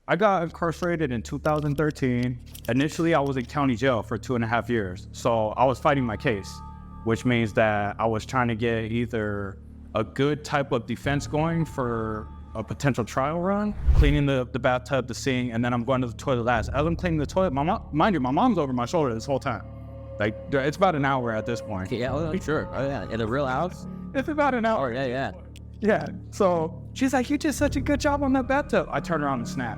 I got incarcerated in 2013. Initially, I was in county jail for 2.5 years. So I was fighting my case, which means that I was trying to get either a good type of defense going for a potential trial run, cleaning the bathtub, the sink, and then I'm going to the toilet last. As I'm cleaning the toilet, mind you, my mom's over my shoulder this whole time. Like, it's about an hour at this point. Yeah, sure. Oh, yeah. In a real house? It's about an hour. Oh, yeah. Yeah. So she's like, you did such a good job on that bathtub. I turn around and snap.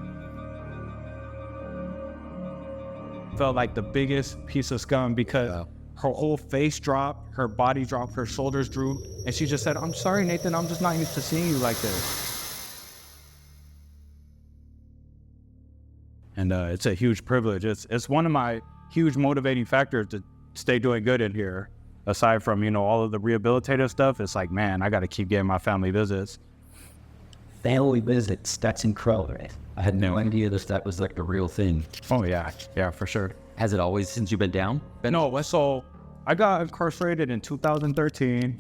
Felt like the biggest piece of scum because her whole face dropped, her body dropped, her shoulders drooped, and she just said, I'm sorry, Nathan, I'm just not used to seeing you like this. And it's a huge privilege. It's one of my huge motivating factors to stay doing good in here. Aside from, all of the rehabilitative stuff, it's like, man, I got to keep getting my family visits. Family visits, that's incredible. I had no idea that was like the real thing. Oh, yeah. Yeah, for sure. Has it always, since you've been down? No, so I got incarcerated in 2013.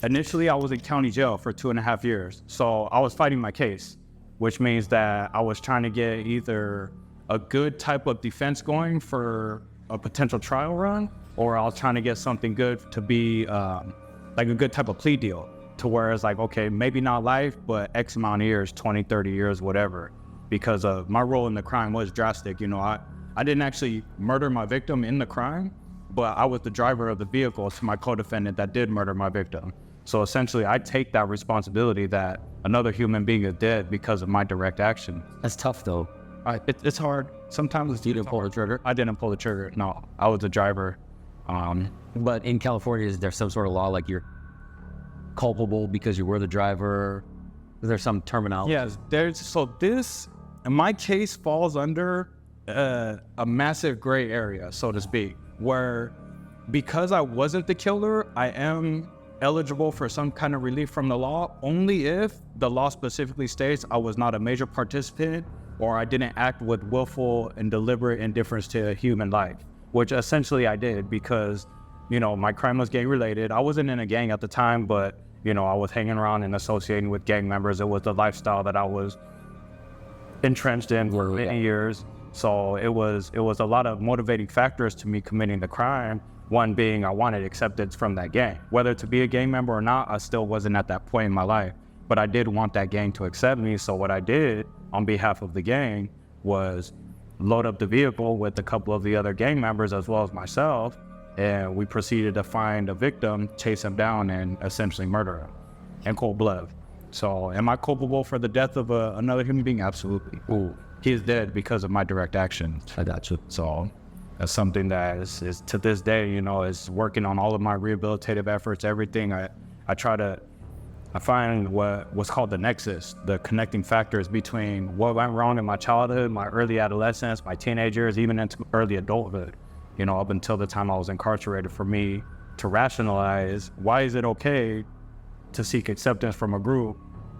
Initially, I was in county jail for 2.5 years. So I was fighting my case, which means that I was trying to get either a good type of defense going for a potential trial run, or I was trying to get something good to be like a good type of plea deal to where it's like, okay, maybe not life, but X amount of years, 20, 30 years, whatever, because of my role in the crime was drastic. I didn't actually murder my victim in the crime, but I was the driver of the vehicle to my co-defendant that did murder my victim. So essentially, I take that responsibility that another human being is dead because of my direct action. That's tough, though. It's hard. Sometimes you didn't pull the trigger? I didn't pull the trigger. No, I was the driver. But in California, is there some sort of law like you're culpable because you were the driver? Is there some terminology? Yes, this, in my case, falls under a massive gray area, so to speak, where because I wasn't the killer, I am eligible for some kind of relief from the law only if the law specifically states I was not a major participant or I didn't act with willful and deliberate indifference to human life, which essentially I did because, my crime was gang related. I wasn't in a gang at the time, but, I was hanging around and associating with gang members. It was the lifestyle that I was entrenched in for many years. So it was a lot of motivating factors to me committing the crime. One being I wanted acceptance from that gang. Whether to be a gang member or not, I still wasn't at that point in my life. But I did want that gang to accept me. So what I did on behalf of the gang was load up the vehicle with a couple of the other gang members as well as myself. And we proceeded to find a victim, chase him down, and essentially murder him in cold blood. So am I culpable for the death of another human being? Absolutely. Ooh. He is dead because of my direct actions. I got you. So that's something that is to this day, is working on all of my rehabilitative efforts, everything. I find what's called the nexus, the connecting factors between what went wrong in my childhood, my early adolescence, my teenage years, even into early adulthood, up until the time I was incarcerated, for me to rationalize why is it okay to seek acceptance from a group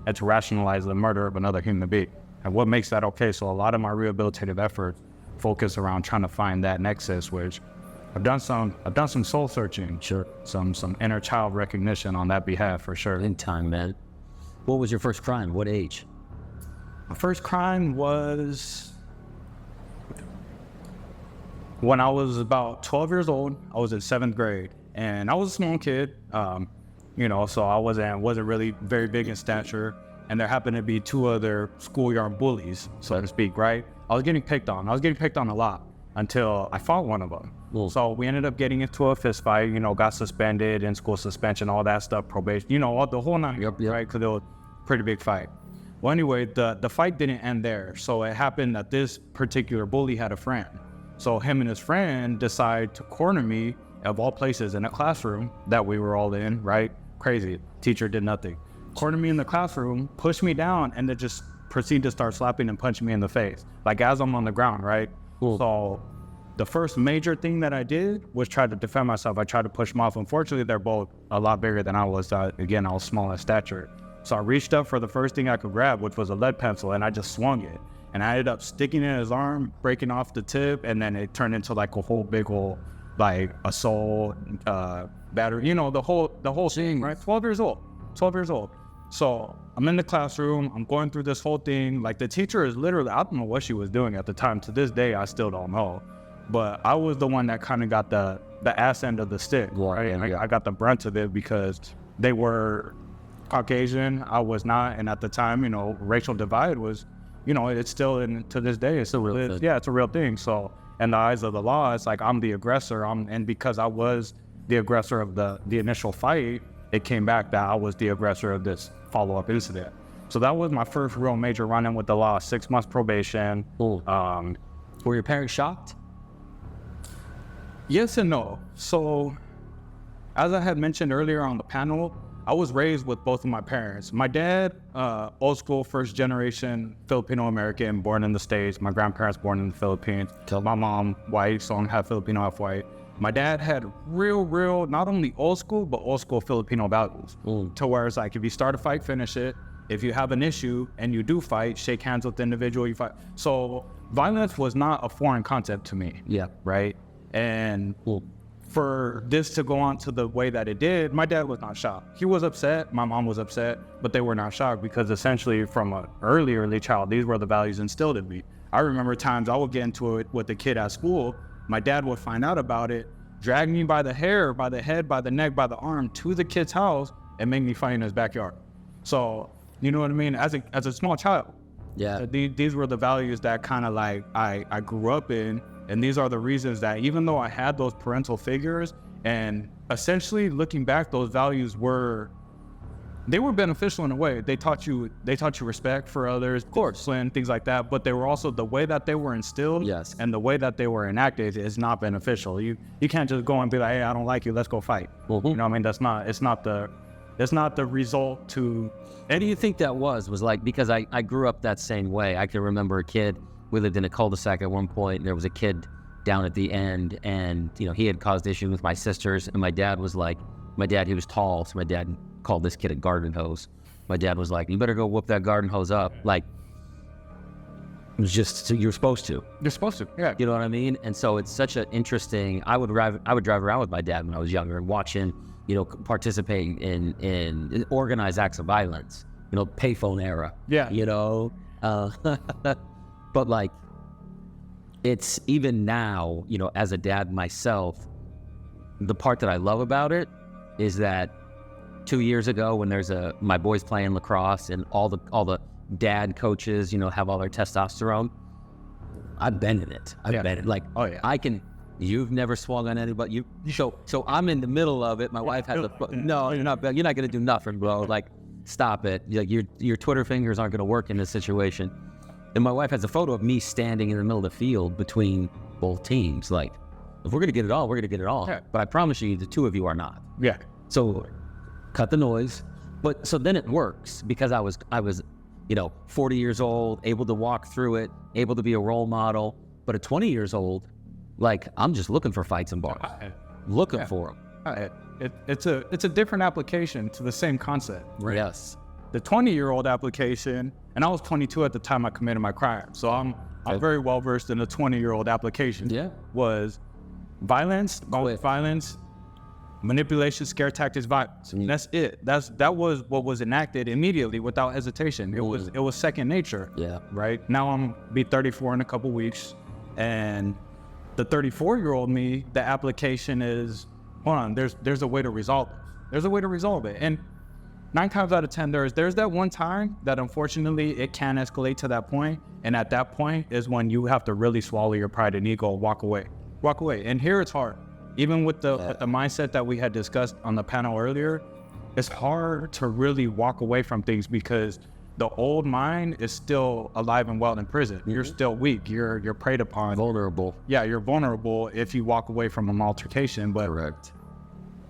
and to rationalize the murder of another human being. And what makes that okay? So a lot of my rehabilitative efforts focus around trying to find that nexus, which I've done some soul searching, sure, some inner child recognition on that behalf, for sure. In time, man. What was your first crime? What age? My first crime was when I was about 12 years old. I was in 7th grade, and I was a small kid, so I wasn't really very big in stature, and there happened to be 2 other schoolyard bullies, so to speak, right? I was getting picked on a lot until I fought one of them. Cool. So we ended up getting into a fist fight, got suspended, in-school suspension, all that stuff, probation, all the whole nine, yep. Right? Because it was a pretty big fight. Well, anyway, the fight didn't end there. So it happened that this particular bully had a friend. So him and his friend decided to corner me, of all places, in a classroom that we were all in, right? Crazy. Teacher did nothing. Cornered me in the classroom, pushed me down, and then just proceeded to start slapping and punching me in the face, like as I'm on the ground, right? Cool. So the first major thing that I did was try to defend myself. I tried to push them off. Unfortunately, they're both a lot bigger than I was. Again, I was small in stature. So I reached up for the first thing I could grab, which was a lead pencil, and I just swung it. And I ended up sticking it in his arm, breaking off the tip, and then it turned into like a whole big old, like, assault, battery, the whole thing, right? 12 years old. So I'm in the classroom, I'm going through this whole thing. Like the teacher is literally, I don't know what she was doing at the time. To this day, I still don't know. But I was the one that kind of got the ass end of the stick, right? I got the brunt of it because they were Caucasian, I was not. And at the time, you know, racial divide was, you know, it's still, to this day, it's still, it's a real thing. So in the eyes of the law, it's like I'm the aggressor. And because I was the aggressor of the initial fight, it came back that I was the aggressor of this follow-up incident. So that was my first real major run-in with the law, 6 months probation. Were your parents shocked? Yes and no. So as I had mentioned earlier on the panel, I was raised with both of my parents. My dad, old school, first generation Filipino-American, born in the States. My grandparents born in the Philippines. My mom, white, so I'm half Filipino, half white. My dad had real, not only old school, but old school Filipino values. To where it's like, if you start a fight, finish it. If you have an issue and you do fight, shake hands with the individual you fight. So violence was not a foreign concept to me. Yeah. Right? And for this to go on to the way that it did, my dad was not shocked. He was upset, my mom was upset, but they were not shocked because essentially from an early child, these were the values instilled in me. I remember times I would get into it with the kid at school, my dad would find out about it, drag me by the hair, by the head, by the neck, by the arm to the kid's house and make me fight in his backyard. So, you know what I mean? As a small child, these were the values that kind of like I grew up in. And these are the reasons that even though I had those parental figures, and essentially looking back, those values were beneficial in a way. They taught you respect for others, of course, and things like that. But they were also, the way that they were instilled, and the way that they were enacted is not beneficial. You can't just go and be like, hey, I don't like you, let's go fight. You know what I mean? It's not the result to. And do you think that was like, because I grew up that same way. I can remember a kid. We lived in a cul-de-sac at one point, and there was a kid down at the end, and you know, he had caused issues with my sisters, and my dad, he was tall, so my dad called this kid a garden hose. My dad was like, you better go whoop that garden hose up. Like, it was just, you're supposed to. You're supposed to, yeah. You know what I mean? And so it's such an interesting, I would drive around with my dad when I was younger and watch him, you know, participate in organized acts of violence, you know, payphone era. Yeah. You know? But like, it's even now, you know, as a dad myself, the part that I love about it is that 2 years ago when my boys playing lacrosse and all the dad coaches, you know, have all their testosterone, I've been in it. I've been in it. Like, oh yeah, you've never swung on anybody. So I'm in the middle of it. My wife has no, you're not going to do nothing, bro. Like, stop it. Like, your Twitter fingers aren't going to work in this situation. And my wife has a photo of me standing in the middle of the field between both teams. Like, if we're going to get it all, we're going to get it all. Yeah. But I promise you, the two of you are not. Yeah. So cut the noise. But so then it works because I was, you know, 40 years old, able to walk through it, able to be a role model. But at 20 years old, like, I'm just looking for fights and bars, looking for them. It's a different application to the same concept. Right? Yes. The 20-year-old application, and I was 22 at the time I committed my crime, so I'm very well versed in the 20-year-old application. Yeah. Was violence, manipulation, scare tactics, violence. That's it. That was what was enacted immediately without hesitation. It was second nature. Yeah. Right? Now I'm be 34 in a couple weeks, and the 34-year-old me, the application is, hold on, there's a way to resolve it. There's a way to resolve it. And 9 times out of 10, there's that one time that unfortunately it can escalate to that point. And at that point is when you have to really swallow your pride and ego, walk away. And here it's hard. Even with the mindset that we had discussed on the panel earlier, it's hard to really walk away from things because the old mind is still alive and well in prison. Mm-hmm. You're still weak. You're preyed upon. Vulnerable. Yeah, you're vulnerable if you walk away from an altercation. But correct.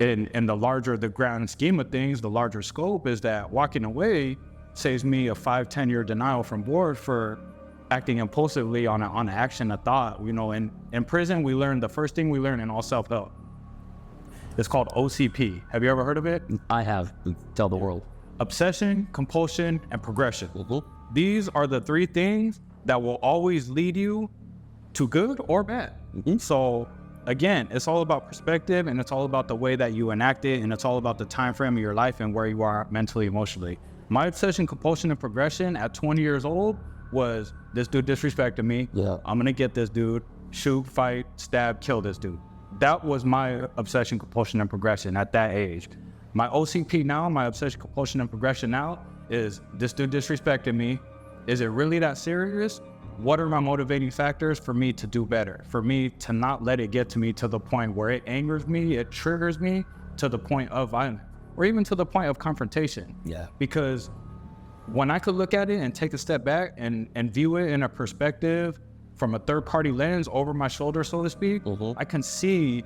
In the grand scheme of things, the larger scope is that walking away saves me a 5-10 year denial from board for acting impulsively on an action, a thought. You know, in prison, the first thing we learn in all self-help. It's called OCP. Have you ever heard of it? I have. Tell the world. Obsession, compulsion, and progression. Mm-hmm. These are the 3 things that will always lead you to good or bad. Mm-hmm. So again, it's all about perspective, and it's all about the way that you enact it, and it's all about the time frame of your life and where you are mentally, emotionally. My obsession, compulsion, and progression at 20 years old was, this dude disrespected me. Yeah. I'm gonna get this dude, shoot, fight, stab, kill this dude. That was my obsession, compulsion, and progression at that age. My OCP now, my obsession, compulsion, and progression now is, this dude disrespected me. Is it really that serious? What are my motivating factors for me to do better? For me to not let it get to me to the point where it angers me, it triggers me to the point of violence, or even to the point of confrontation. Yeah. Because when I could look at it and take a step back and view it in a perspective from a third-party lens over my shoulder, so to speak, I can see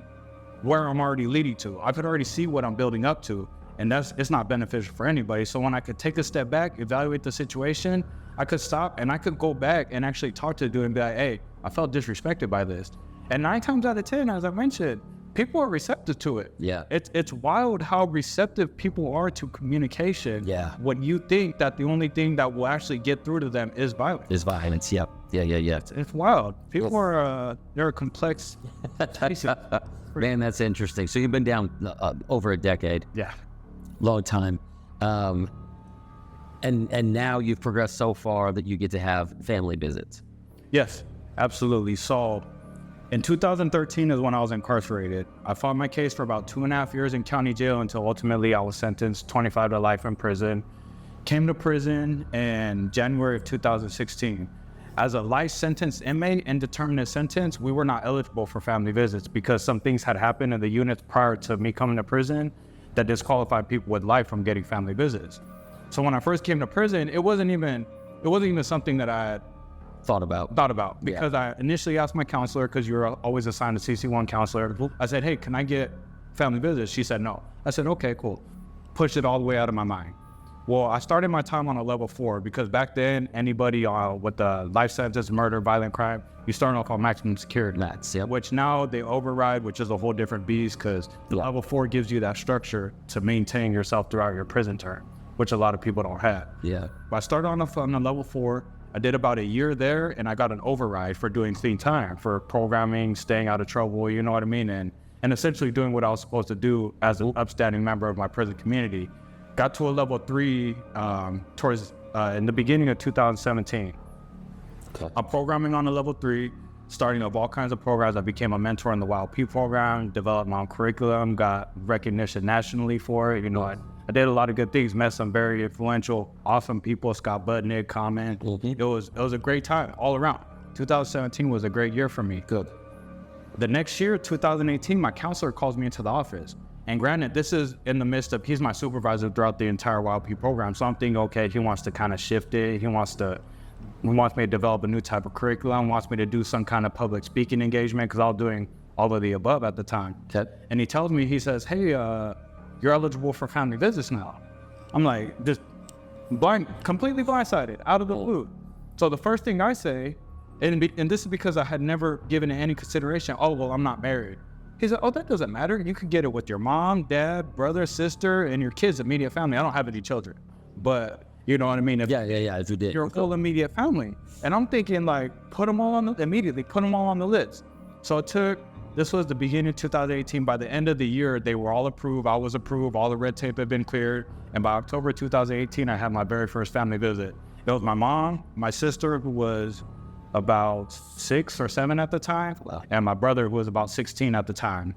where I'm already leading to. I could already see what I'm building up to, and it's not beneficial for anybody. So when I could take a step back, evaluate the situation, I could stop and I could go back and actually talk to the dude and be like, hey, I felt disrespected by this. And 9 times out of 10, as I mentioned, people are receptive to it. Yeah. It's wild how receptive people are to communication. Yeah. When you think that the only thing that will actually get through to them is violence. Is violence. Yep. Yeah. It's wild. People are, they're a complex species. Man, that's interesting. So you've been down over a decade. Yeah. Long time. And now you've progressed so far that you get to have family visits. Yes, absolutely. So in 2013 is when I was incarcerated. I fought my case for about 2.5 years in county jail until ultimately I was sentenced 25 to life in prison. Came to prison in January of 2016. As a life sentence inmate, indeterminate sentence, we were not eligible for family visits because some things had happened in the units prior to me coming to prison that disqualified people with life from getting family visits. So when I first came to prison, it wasn't even something that I had Thought about. because I initially asked my counselor, because you're always assigned a CC1 counselor. I said, hey, can I get family visits? She said no. I said, okay, cool. Pushed it all the way out of my mind. Well, I started my time on a level 4 because back then, anybody with the life sentence, murder, violent crime, you start off on maximum security. That's yep. Which now they override, which is a whole different beast because level 4 gives you that structure to maintain yourself throughout your prison term, which a lot of people don't have. Yeah. But I started on a level 4. I did about a year there, and I got an override for doing clean time, for programming, staying out of trouble, you know what I mean? And essentially doing what I was supposed to do as an upstanding member of my prison community. Got to a level 3 towards in the beginning of 2017. Okay. I'm programming on a level 3, starting up all kinds of programs. I became a mentor in the YLP program, developed my own curriculum, got recognition nationally for it. You know, I did a lot of good things, met some very influential, awesome people, Scott Budnick, Comment. It was a great time all around. 2017 was a great year for me. Good. The next year, 2018, my counselor calls me into the office. And granted, this is in the midst of, he's my supervisor throughout the entire YLP program. So I'm thinking, okay, he wants to kind of shift it. He wants me to develop a new type of curriculum, wants me to do some kind of public speaking engagement because I was doing all of the above at the time. Okay. And he tells me, he says, hey, you're eligible for family visits now. I'm like, just completely blindsided, out of the blue. So the first thing I say, and this is because I had never given it any consideration, oh, well, I'm not married. He said, oh, that doesn't matter. You could get it with your mom, dad, brother, sister, and your kids' immediate family. I don't have any children, but you know what I mean? Yeah, if you did. Your whole immediate family. And I'm thinking like, put them all on the list. So this was the beginning of 2018. By the end of the year, they were all approved. I was approved. All the red tape had been cleared. And by October 2018, I had my very first family visit. It was my mom, my sister, who was about 6 or 7 at the time, and my brother, who was about 16 at the time.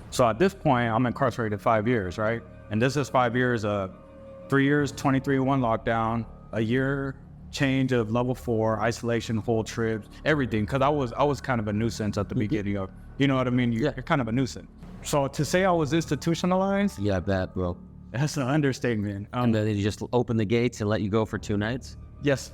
So at this point, I'm incarcerated 5 years, right? And this is 5 years of 3 years, 23-1 lockdown, a year change of level 4, isolation, whole trips, everything. Because I was kind of a nuisance at the beginning of, you know what I mean? You're kind of a nuisance. So to say I was institutionalized, yeah, that, bro. That's an understatement. And then you just open the gates and let you go for 2 nights? Yes.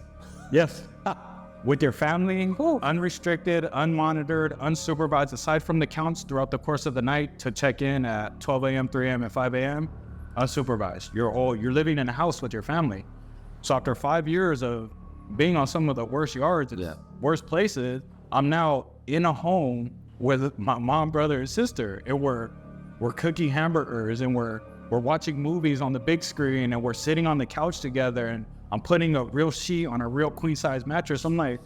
With your family, unrestricted, unmonitored, unsupervised, aside from the counts throughout the course of the night to check in at 12 a.m., 3 a.m., and 5 a.m., unsupervised. You're living in a house with your family. So after 5 years of being on some of the worst yards, worst places, I'm now in a home with my mom, brother, and sister, and we're cooking hamburgers, and we're watching movies on the big screen, and we're sitting on the couch together, and I'm putting a real sheet on a real queen size mattress. I'm like,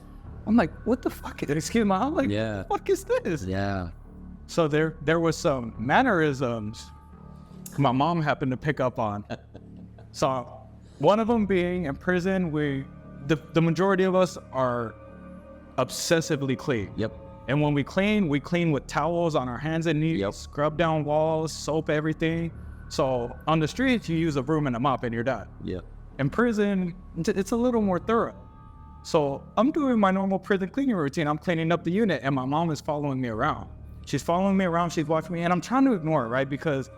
what the fuck? Excuse me. I'm like, what the fuck is this? Yeah. So there was some mannerisms my mom happened to pick up on. So One of them being in prison, the majority of us are obsessively clean. Yep. And when we clean with towels on our hands and knees, scrub down walls, soap everything. So on the streets, you use a broom and a mop and you're done. Yep. In prison, it's a little more thorough. So I'm doing my normal prison cleaning routine. I'm cleaning up the unit and my mom is following me around. She's following me around, she's watching me, and I'm trying to ignore it, right? Because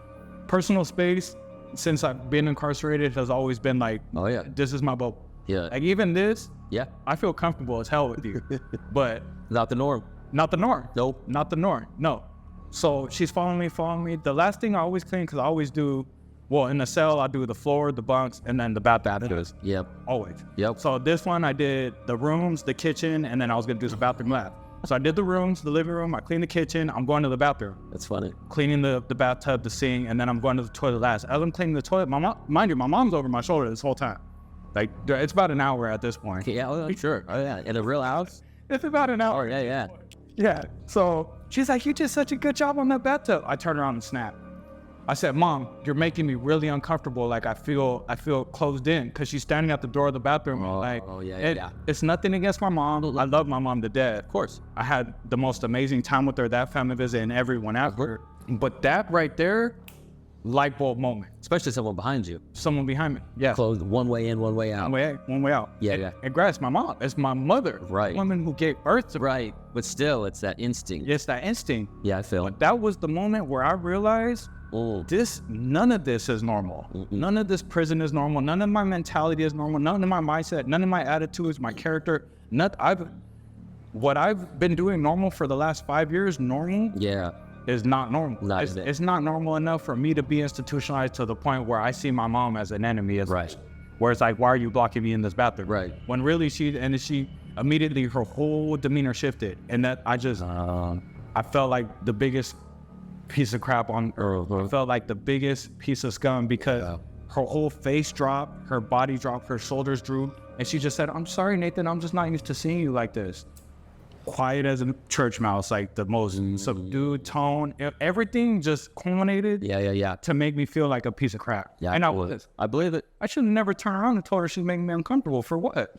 personal space, since I've been incarcerated, has always been like, oh yeah, this is my bubble. Yeah. Like even this, yeah, I feel comfortable as hell with you. But not the norm. Not the norm. Nope. Not the norm. No. So she's following me. The last thing I always clean, because I always do, well, in the cell, I do the floor, the bunks, and then the bathroom. Yep. Always. Yep. So this one, I did the rooms, the kitchen, and then I was going to do the bathroom lab. So I did the rooms, the living room, I cleaned the kitchen, I'm going to the bathroom. That's funny. Cleaning the bathtub, the sink, and then I'm going to the toilet last. As I'm cleaning the toilet, mind you, my mom's over my shoulder this whole time. Like, it's about an hour at this point. Yeah, oh, sure. Oh, yeah. In a real house? It's about an hour. Oh, yeah, yeah. Yeah. So she's like, you did such a good job on that bathtub. I turned around and snapped. I said, Mom, you're making me really uncomfortable. Like I feel closed in, because she's standing at the door of the bathroom. It's nothing against my mom. I love my mom to death. Of course. I had the most amazing time with her, that family visit, and everyone after. But that right there, light bulb moment. Especially someone behind you. Someone behind me. Yeah. Closed one way in, one way out. One way out. Yeah. And it's my mom. It's my mother. Right. The woman who gave birth to me. Right. But still, it's that instinct. It's that instinct. Yeah, I feel it. But that was the moment where I realized none of this is normal. None of this prison is normal. None of my mentality is normal. None of my mindset, none of my attitudes, my character. What I've been doing normal for the last 5 years, normal is not normal. It's not normal enough for me to be institutionalized to the point where I see my mom as an enemy. Right. Where it's like, why are you blocking me in this bathroom? Right. When really she immediately, her whole demeanor shifted. And that I felt like the biggest piece of crap on earth. I felt like the biggest piece of scum, because her whole face dropped, her body dropped, her shoulders drooped, and she just said, I'm sorry, Nathan, I'm just not used to seeing you like this. Quiet as a church mouse, like the most subdued tone. Everything just culminated to make me feel like a piece of crap. Yeah, and I believe it. I should have never turned around and told her she's making me uncomfortable. For what?